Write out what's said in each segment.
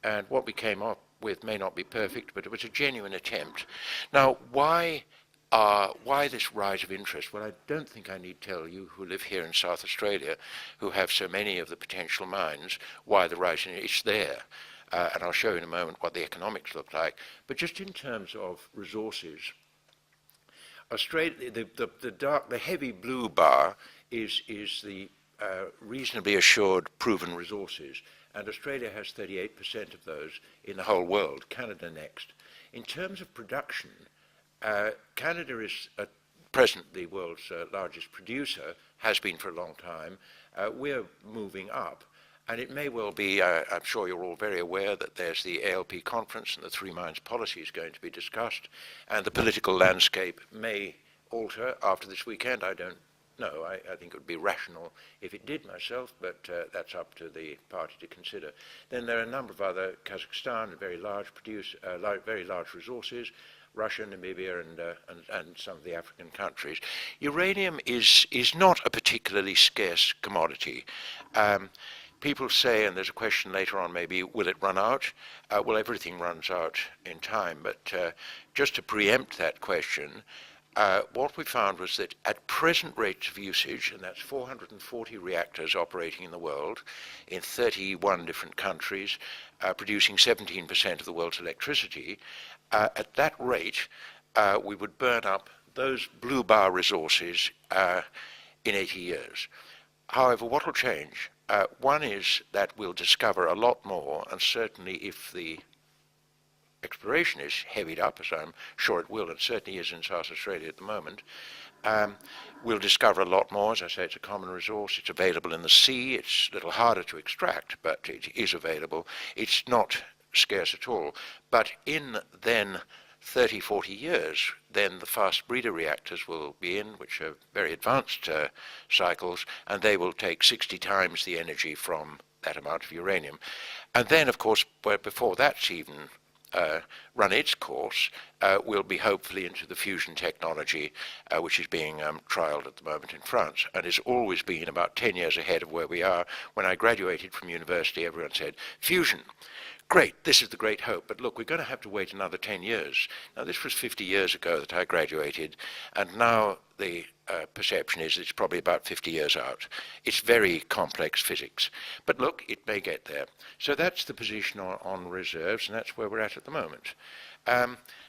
and what we came up with may not be perfect, but it was a genuine attempt. Now, why this rise of interest? Well, I don't think I need tell you who live here in South Australia, who have so many of the potential mines, why the rise in it's there. And I'll show you in a moment what the economics look like. But just in terms of resources, Australia, the heavy blue bar is the reasonably assured proven resources, and Australia has 38% of those in the whole world, Canada next. In terms of production, Canada is at present the world's largest producer, has been for a long time. We're moving up, and it may well be, I'm sure you're all very aware that there's the ALP conference and the Three Mines policy is going to be discussed, and the political landscape may alter after this weekend. I don't know. I think it would be rational if it did myself, but that's up to the party to consider. Then there are a number of other, Kazakhstan, very large very large resources, Russia, Namibia, and some of the African countries. Uranium is not a particularly scarce commodity. People say, and there's a question later on maybe, will it run out? Well, everything runs out in time, but just to preempt that question, what we found was that at present rates of usage, and that's 440 reactors operating in the world, in 31 different countries, producing 17% of the world's electricity, at that rate, we would burn up those blue bar resources in 80 years. However, what will change? One is that we'll discover a lot more, and certainly if the exploration is heavied up, as I'm sure it will, and certainly is in South Australia at the moment, we'll discover a lot more. As I say, it's a common resource. It's available in the sea. It's a little harder to extract, but it is available. It's not scarce at all. But in then 30, 40 years, then the fast breeder reactors will be in, which are very advanced cycles, and they will take 60 times the energy from that amount of uranium. And then, of course, before that's even run its course, we'll be hopefully into the fusion technology, which is being trialed at the moment in France, and has always been about 10 years ahead of where we are. When I graduated from university, everyone said, fusion. Great, this is the great hope, but look, we're going to have to wait another 10 years. Now, this was 50 years ago that I graduated, and now the perception is it's probably about 50 years out. It's very complex physics. But look, it may get there. So that's the position on reserves, and that's where we're at the moment.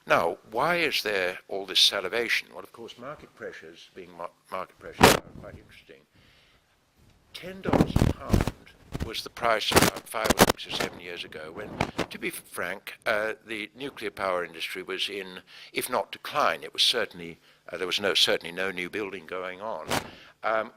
Now, why is there all this salivation? Well, of course, market pressures, market pressures, are quite interesting. $10 a pound was the price about 5 or 6 or 7 years ago when, to be frank, the nuclear power industry was in, if not decline, it was certainly, there was certainly no new building going on.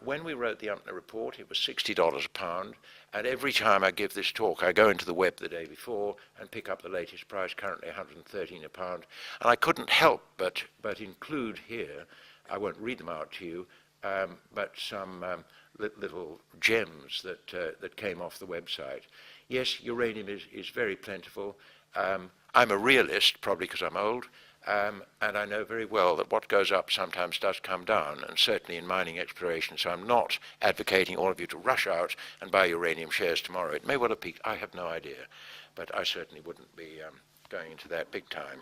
When we wrote the Umpner report, it was $60 a pound, and every time I give this talk, I go into the web the day before and pick up the latest price, currently $113 a pound, and I couldn't help but include here, I won't read them out to you, but some little gems that came off the website. Yes, uranium is very plentiful. I'm a realist, probably because I'm old, and I know very well that what goes up sometimes does come down, and certainly in mining exploration, so I'm not advocating all of you to rush out and buy uranium shares tomorrow. It may well have peaked, I have no idea, but I certainly wouldn't be going into that big time.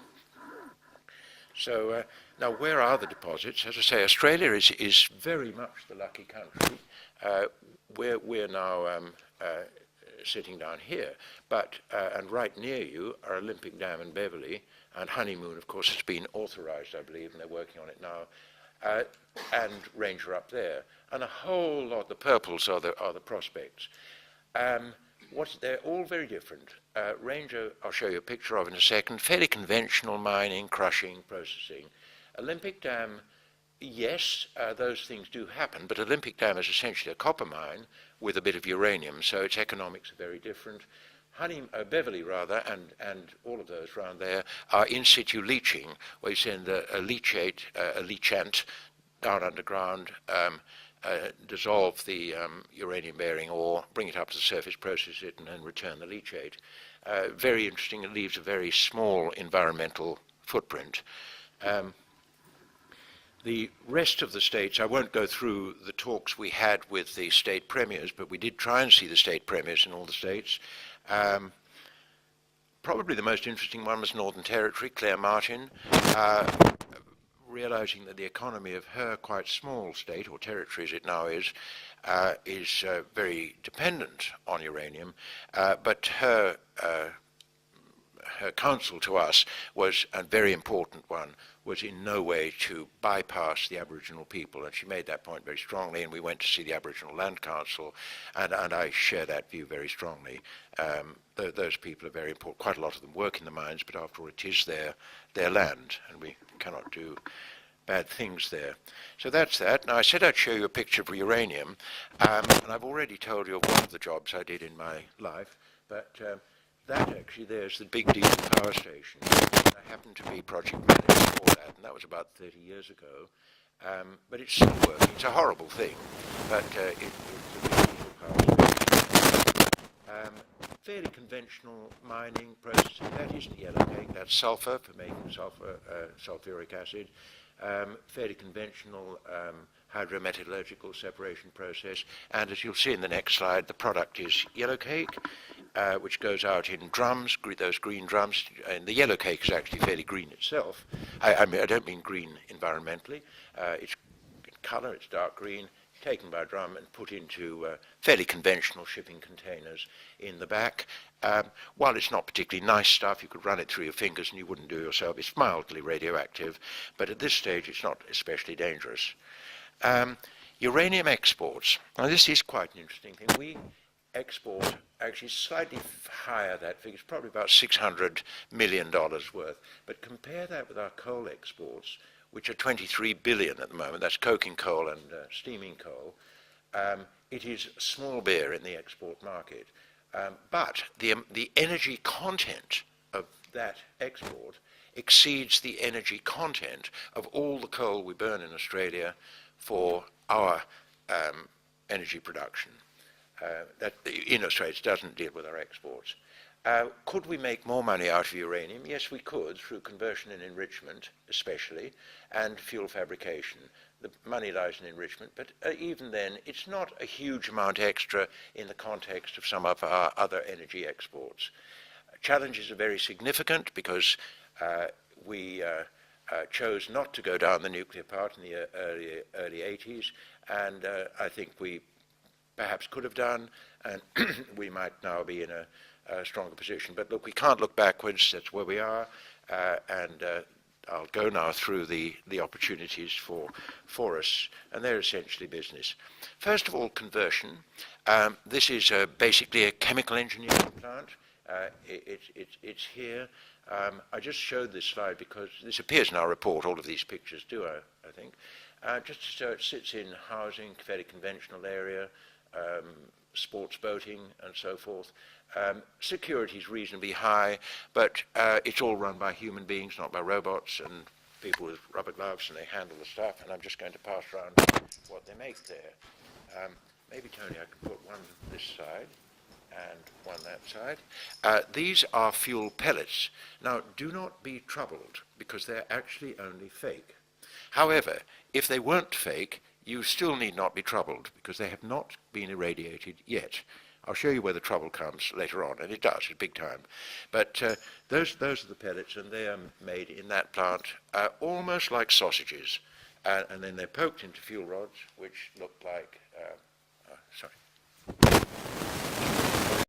So now, where are the deposits? As I say, Australia is very much the lucky country. We're now sitting down here, but and right near you are Olympic Dam and Beverley, and Honeymoon, of course, has been authorised, I believe, and they're working on it now, and Ranger up there, and a whole lot. The purples are the prospects. They're all very different. Ranger, I'll show you a picture of in a second, fairly conventional mining, crushing, processing. Olympic Dam, yes, those things do happen, but Olympic Dam is essentially a copper mine with a bit of uranium, so its economics are very different. Beverley, rather, and all of those around there are in situ leaching, where you send a leachant down underground, dissolve the uranium-bearing ore, bring it up to the surface, process it, and then return the leachate. Very interesting. It leaves a very small environmental footprint. The rest of the states, I won't go through the talks we had with the state premiers, but we did try and see the state premiers in all the states. probably the most interesting one was Northern Territory, Claire Martin, realizing that the economy of her quite small state, or territory as it now is very dependent on uranium, but her counsel to us was, a very important one, was in no way to bypass the Aboriginal people, and she made that point very strongly, and we went to see the Aboriginal Land Council, and I share that view very strongly. Those people are very important. Quite a lot of them work in the mines, but after all, it is their land, and we cannot do bad things there. So that's that. Now, I said I'd show you a picture of uranium, and I've already told you of one of the jobs I did in my life, but that actually, there's the big diesel power station. I happened to be project manager for that, and that was about 30 years ago. But it's still working. It's a horrible thing, but it's a big diesel power station. Fairly conventional mining processing. That isn't yellowcake, that's sulfur for making sulfuric acid. Fairly conventional hydrometallurgical separation process, and as you'll see in the next slide, the product is yellowcake, which goes out in drums, those green drums, and the yellowcake is actually fairly green itself. I don't mean green environmentally. It's in colour, it's dark green, taken by drum and put into fairly conventional shipping containers in the back. While it's not particularly nice stuff, you could run it through your fingers and you wouldn't do it yourself. It's mildly radioactive, but at this stage it's not especially dangerous. Uranium exports. Now this is quite an interesting thing. We export actually slightly higher, that figure, it's probably about $600 million worth, but compare that with our coal exports, which are 23 billion at the moment. That's coking coal and steaming coal. It is small beer in the export market. But the energy content of that export exceeds the energy content of all the coal we burn in Australia for our energy production. That in Australia doesn't deal with our exports. Could we make more money out of uranium? Yes, we could, through conversion and enrichment especially, and fuel fabrication. The money lies in enrichment, but even then, it's not a huge amount extra in the context of some of our other energy exports. Challenges are very significant because we chose not to go down the nuclear path in the early 80s, and I think we perhaps could have done, and we might now be in a stronger position. But look, we can't look backwards. That's where we are, and I'll go now through the opportunities for us, and they're essentially business. First of all, conversion. This is basically a chemical engineering plant. It's here. I just showed this slide because this appears in our report. All of these pictures do, I think. Just so it sits in housing, fairly conventional area, sports boating and so forth. Security is reasonably high, but it's all run by human beings, not by robots, and people with rubber gloves, and they handle the stuff, and I'm just going to pass around what they make there. Maybe, Tony, I can put one this side and one that side. These are fuel pellets. Now, do not be troubled, because they're actually only fake. However, if they weren't fake, you still need not be troubled, because they have not been irradiated yet. I'll show you where the trouble comes later on, and it does, it's big time. But those are the pellets, and they are made in that plant almost like sausages. And then they're poked into fuel rods, which look like, sorry.